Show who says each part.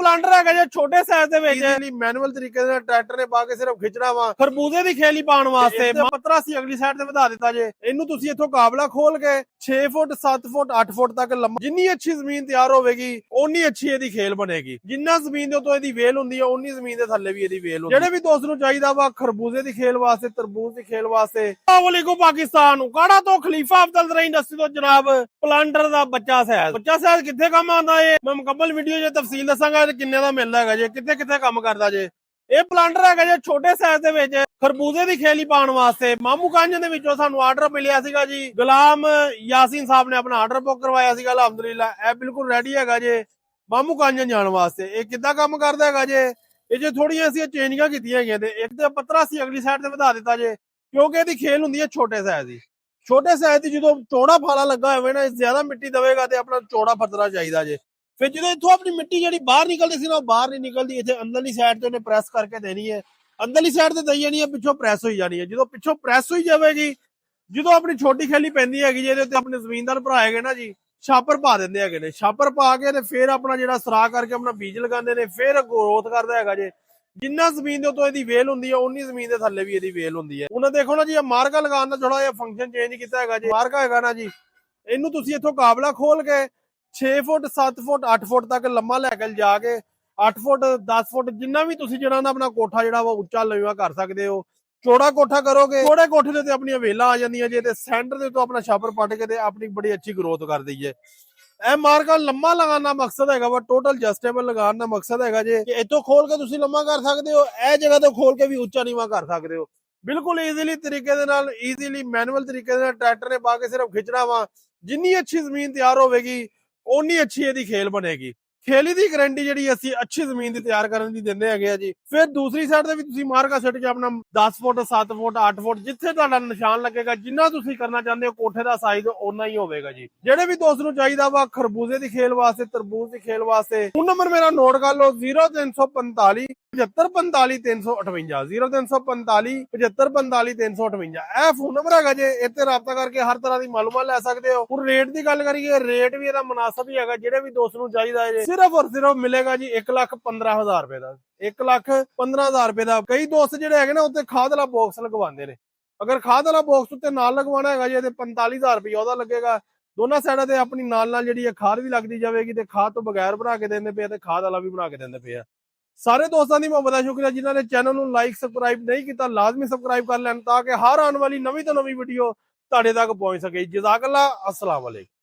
Speaker 1: Planter ਹੈਗਾ ਜੇ ਛੋਟੇ ਸਾਈਜ਼ ਦੇ ਵਿੱਚ ਲਈ ਮੈਨੂਅਲ ਤਰੀਕੇ ਨਾਲ ਟਰੈਕਟਰ ਨੇ ਪਾ ਕੇ ਸਿਰਫ ਖਿੱਚਣਾ ਵਾ ਖਰਬੂਜ਼ੇ ਦੀ ਖੇਲੀ ਪਾਉਣ ਵਾਸਤੇ ਪੱਤਰਾ ਸੀ ਅਗਲੀ ਸਾਈਡ ਤੇ ਵਧਾ ਦਿੱਤਾ ਜੇ। ਇਹਨੂੰ ਤੁਸੀਂ ਇੱਥੋਂ ਕਾਬਲਾ ਖੋਲ ਕੇ 6 ਫੁੱਟ 7 ਫੁੱਟ 8 ਫੁੱਟ ਤੱਕ ਲੰਮਾ ਜਿੰਨੀ ਅੱਛੀ ਜ਼ਮੀਨ ਤਿਆਰ ਹੋਵੇਗੀ ਓਨੀ ਅੱਛੀ ਇਹਦੀ ਖੇਲ ਬਣੇਗੀ। ਜਿੰਨਾ ਜ਼ਮੀਨ ਦੇ ਉੱਤੋਂ ਇਹਦੀ ਵੇਲ ਹੁੰਦੀ ਹੈ ਓਨੀ ਜ਼ਮੀਨ ਦੇ ਥੱਲੇ ਵੀ ਇਹਦੀ ਵੇਲ ਹੁੰਦੀ ਹੈ। ਜਿਹੜੇ ਵੀ ਦੋਸਤ ਨੂੰ ਚਾਹੀਦਾ ਵਾ ਖਰਬੂਜ਼ੇ ਦੀ ਖੇਲ ਵਾਸਤੇ ਤਰਬੂਜ ਦੀ ਖੇਲ ਵਾਸਤੇ ਵਾਲੇਕੁਮ ਪਾਕਿਸਤਾਨ ਉਕਾੜਾ ਤੋਂ ਖਲੀਫਾ ਅਫਜ਼ਲ ਜ਼ਰਾ ਇੰਡਸਟਰੀ ਤੋਂ ਜਨਾਬ ਪਲਾਂਟਰ ਦਾ ਬੱਚਾ ਸਾਈਜ਼ ਕਿੱਥੇ ਕੰਮ ਆਉਂਦਾ ਏ ਮੈਂ ਮੁਕੰਮਲ ਵੀਡੀਓ ਜੇ ਤਫਸੀਲ ਦੱਸਾਂਗਾ ਕਿੰਨੇ ਦਾ ਮਿਲਦਾ ਹੈਗਾ ਜੇ ਕਿੱਥੇ ਕਿੱਥੇ ਕੰਮ ਕਰਦਾ ਜੇ। ਇਹ ਪਲਾਂਟਰ ਹੈਗਾ ਜੇ ਛੋਟੇ ਸਾਈਜ਼ ਦੇ ਵਿੱਚ ਖਰਬੂਜ਼ੇ ਦੀ ਖੇਲੀ ਪਾਉਣ ਵਾਸਤੇ। ਮਾਮੂ ਕਾਂਜਨ ਦੇ ਵਿੱਚੋਂ ਸਾਨੂੰ ਆਰਡਰ ਮਿਲਿਆ ਸੀਗਾ ਜੀ। ਗੁਲਾਮ ਯਾਸੀਨ ਸਾਹਿਬ ਨੇ ਆਪਣਾ ਆਰਡਰ ਬੁੱਕ ਕਰਵਾਇਆ ਸੀਗਾ। ਅਲਹਮਦੁਲਿਲਾ ਇਹ ਬਿਲਕੁਲ ਰੈਡੀ ਹੈਗਾ ਜੇ ਮਾਮੂ ਕਾਂਜਨ ਜਾਣ ਵਾਸਤੇ। ਇਹ ਕਿੱਦਾਂ ਕੰਮ ਕਰਦਾ ਹੈਗਾ ਜੇ ਇਹ ਜੇ ਥੋੜੀਆਂ ਅਸੀਂ ਚੇਂਜਿੰਗਾਂ ਕੀਤੀਆਂ ਹੈਗੀਆਂ ਤੇ ਇੱਕ ਤੇ ਪੱਤਰਾ ਸੀ ਅਗਲੀ ਸਾਈਡ ਤੇ ਵਧਾ ਦਿੱਤਾ ਜੇ ਕਿਉਂਕਿ ਇਹਦੀ ਖੇਲ ਹੁੰਦੀ ਹੈ ਛੋਟੇ ਸਾਈਜ਼ ਦੀ। ਛੋਟੇ ਸਾਈਜ਼ ਦੀ ਜਦੋਂ ਚੌੜਾ ਫਾਲਾ ਲੱਗਾ ਹੋਵੇ ਨਾ ਜ਼ਿਆਦਾ ਮਿੱਟੀ ਦਵੇਗਾ ਤੇ ਆਪਣਾ ਚੌੜਾ ਪੱਤਰਾ ਚਾਹੀਦਾ ਜੇ। ਫਿਰ ਜਦੋਂ ਇੱਥੋਂ ਆਪਣੀ ਮਿੱਟੀ ਜਿਹੜੀ ਬਾਹਰ ਨਿਕਲਦੀ ਸੀ ਨਾ ਉਹ ਬਾਹਰ ਨਹੀਂ ਨਿਕਲਦੀ। ਇੱਥੇ ਅੰਦਰਲੀ ਸਾਈਡ ਤੇ ਉਹਨੇ ਪ੍ਰੈਸ ਕਰਕੇ ਦੇਣੀ ਹੈ। ਅੰਦਰਲੀ ਸਾਈਡ ਤੇ ਦਈ ਜਾਣੀ ਹੈ ਪਿੱਛੋਂ ਪ੍ਰੈਸ ਹੋਈ ਜਾਣੀ ਹੈ। ਜਦੋਂ ਪਿੱਛੋਂ ਪ੍ਰੈਸ ਹੋਈ ਜਾਵੇਗੀ ਜਦੋਂ ਆਪਣੀ ਛੋਟੀ ਖੇਲੀ ਪੈਂਦੀ ਹੈਗੀ ਜਿਹਦੇ ਉੱਤੇ ਆਪਣੇ ਜ਼ਮੀਨਦਾਰ ਭਰਾ ਹੈਗੇ ਨਾ ਜੀ ਛਾਪਰ ਪਾ ਦਿੰਦੇ ਹੈਗੇ ਨੇ। ਛਾਪਰ ਪਾ ਕੇ ਤੇ ਫਿਰ ਆਪਣਾ ਜਿਹੜਾ ਸਰਾ ਕਰਕੇ ਆਪਣਾ ਬੀਜ ਲਗਾਉਂਦੇ ਨੇ ਫਿਰ ਗਰੋਥ ਕਰਦਾ ਹੈਗਾ ਜੇ। ਜਿੰਨਾ ਜ਼ਮੀਨ ਦੇ ਉੱਤੋਂ ਇਹਦੀ ਵੇਲ ਹੁੰਦੀ ਹੈ ਓਨੀ ਜ਼ਮੀਨ ਦੇ ਥੱਲੇ ਵੀ ਇਹਦੀ ਵੇਲ ਹੁੰਦੀ ਹੈ। ਉਹਨਾਂ ਦੇਖੋ ਨਾ ਜੀ ਇਹ ਮਾਰਕਾ ਲਗਾਉਣ ਦਾ ਥੋੜਾ ਜਿਹਾ ਫੰਕਸ਼ਨ ਚੇਂਜ ਕੀਤਾ ਹੈਗਾ ਜੀ। ਮਾਰਕਾ ਹੈਗਾ ਨਾ ਜੀ ਇਹਨੂੰ ਤੁਸੀਂ ਇੱਥੋਂ ਕਾਬਲਾ ਖੋਲ ਕੇ 6 ਫੁੱਟ 7 ਫੁੱਟ 8 ਫੁੱਟ ਤੱਕ ਲੰਮਾ ਲੈ ਕੇ ਜਾ ਕੇ 8 ਫੁੱਟ 10 ਫੁੱਟ ਜਿੰਨਾ ਵੀ ਤੁਸੀਂ ਜਿਹੜਾ ਨਾ ਆਪਣਾ ਕੋਠਾ ਜਿਹੜਾ ਵਾ ਉੱਚਾ ਲੰਮਾ ਕਰ ਸਕਦੇ ਹੋ। ਚੌੜਾ ਕੋਠਾ ਕਰੋਗੇ ਚੌੜੇ ਕੋਠੇ ਦੇ ਤੇ ਆਪਣੀਆਂ ਵੇਲਾਂ ਆ ਜਾਂਦੀਆਂ ਜੇ ਤੇ ਸੈਂਟਰ ਦੇ ਤੋਂ ਆਪਣਾ ਛਾਪਰ ਪੱਟ ਕੇ ਤੇ ਆਪਣੀ ਬੜੀ ਅੱਛੀ ਗਰੋਥ ਕਰ ਦਈਏ। ਇਹ ਮਾਰਕਾ ਲੰਮਾ ਲਗਾਉਣ ਦਾ ਮਕਸਦ ਹੈਗਾ ਵਾ ਟੋਟਲ ਜਸਟੇਬਲ ਲਗਾਉਣ ਦਾ ਮਕਸਦ ਹੈਗਾ ਜੇ ਕਿ ਇੱਥੋਂ ਖੋਲ ਕੇ ਤੁਸੀਂ ਲੰਮਾ ਕਰ ਸਕਦੇ ਹੋ ਇਹ ਜਗ੍ਹਾ ਤੋਂ ਖੋਲ ਕੇ ਵੀ ਉੱਚਾ ਨੀਵਾਂ ਕਰ ਸਕਦੇ ਹੋ ਬਿਲਕੁਲ ਈਜ਼ੀਲੀ ਤਰੀਕੇ ਦੇ ਨਾਲ। ਈਜ਼ੀਲੀ ਮੈਨੂਅਲ ਤਰੀਕੇ ਦੇ ਨਾਲ ਟਰੈਕਟਰ ਨੇ ਪਾ ਕੇ ਸਿਰਫ ਖਿੱਚਣਾ ਵਾ। ਜਿੰਨੀ ਅੱਛੀ ਜ਼ਮੀਨ ਤਿਆਰ ਹੋਵੇਗੀ ਓਨੀ ਅੱਛੀ ਇਹਦੀ ਖੇਲ ਬਣੇਗੀ। ਖੇਲੀ ਦੀ ਗਾਰੰਟੀ ਜਿਹੜੀ ਅਸੀਂ ਅੱਛੀ ਜ਼ਮੀਨ ਦੀ ਤਿਆਰ ਕਰਨ ਦੀ ਦਿੰਦੇ ਹੈਗੇ ਆ ਜੀ। ਫਿਰ ਦੂਸਰੀ ਸਾਈਡ ਤੇ ਵੀ ਤੁਸੀਂ ਮਾਰਕਾ ਸਿੱਟ ਕੇ ਆਪਣਾ 10 ਫੁੱਟ 7 ਫੁੱਟ 8 ਫੁੱਟ ਜਿੱਥੇ ਤੁਹਾਡਾ ਨਿਸ਼ਾਨ ਲੱਗੇਗਾ ਜਿੰਨਾ ਤੁਸੀਂ ਕਰਨਾ ਚਾਹੁੰਦੇ ਹੋ ਕੋਠੇ ਦਾ ਸਾਈਜ਼ ਓਨਾ ਹੀ ਹੋਵੇਗਾ ਜੀ। ਜਿਹੜੇ ਵੀ ਦੋਸਤ ਨੂੰ ਚਾਹੀਦਾ ਵਾ ਖਰਬੂਜ਼ੇ ਦੀ ਖੇਲ ਵਾਸਤੇ ਤਰਬੂਜ ਦੀ ਖੇਲ ਵਾਸਤੇ ਫੋਨ ਨੰਬਰ ਮੇਰਾ ਨੋਟ ਕਰ ਲਓ 0345 7545 358 0345 7545 358 ਇਹ ਫੋਨ ਨੰਬਰ ਹੈਗਾ ਜੇ। ਇੱਥੇ ਰਾਬਤਾ ਕਰਕੇ ਹਰ ਤਰ੍ਹਾਂ ਦੀ ਮਾਲੂਮਾਤ ਲੈ ਸਕਦੇ ਹੋ। ਹੁਣ ਰੇਟ ਦੀ ਗੱਲ ਕਰੀਏ ਰੇਟ ਵੀ ਇਹਦਾ ਮੁਨਾਸਬ ਹੀ ਹੈਗਾ। ਜਿਹੜੇ ਵੀ ਦੋਸਤ ਨੂੰ ਚਾਹੀਦਾ ਹੈ ਸਿਰਫ ਔਰ ਸਿਰਫ ਮਿਲੇਗਾ ਜੀ 1,15,000 ਰੁਪਏ ਦਾ 1,15,000 ਰੁਪਏ ਦਾ। ਕਈ ਦੋਸਤ ਜਿਹੜੇ ਹੈਗੇ ਨਾ ਉੱਤੇ ਖਾਦ ਵਾਲਾ ਬਾਕਸ ਲਗਵਾਉਂਦੇ ਨੇ। ਅਗਰ ਖਾਦ ਵਾਲਾ ਬਾਕਸ ਉੱਤੇ ਨਾਲ ਲਗਵਾਉਣਾ ਹੈਗਾ ਜੀ ਤੇ 45,000 ਰੁਪਏ ਉਹਦਾ ਲੱਗੇਗਾ। ਦੋਨਾਂ ਸਾਈਡਾਂ ਤੇ ਆਪਣੀ ਨਾਲ ਜਿਹੜੀ ਹੈ ਖਾਦ ਵੀ ਲੱਗਦੀ ਜਾਵੇਗੀ ਤੇ ਖਾਦ ਤੋਂ ਬਗੈਰ ਬਣਾ ਕੇ ਦਿੰਦੇ ਪਏ ਤੇ ਖਾਦ ਵਾਲਾ ਵੀ ਬਣਾ ਕੇ ਦਿੰਦੇ ਪਏ ਆ। ਸਾਰੇ ਦੋਸਤਾਂ ਦੀ ਮੁਹੱਬਤ ਦਾ ਸ਼ੁਕਰੀਆ ਜਿਨ੍ਹਾਂ ਨੇ ਚੈਨਲ ਨੂੰ ਲਾਈਕ ਸਬਸਕ੍ਰਾਈਬ ਨਹੀਂ ਕੀਤਾ ਲਾਜ਼ਮੀ ਸਬਸਕ੍ਰਾਈਬ ਕਰ ਲੈਣ ਤਾਂ ਕਿ ਹਰ ਆਉਣ ਵਾਲੀ ਨਵੀਂ ਤੋਂ ਨਵੀਂ ਵੀਡੀਓ ਤੁਹਾਡੇ ਤੱਕ ਪਹੁੰਚ ਸਕੇ। ਜਜ਼ਾਕੱਲਾ। ਅਸਲਾਮ ਵਾਲੇਕੁਮ।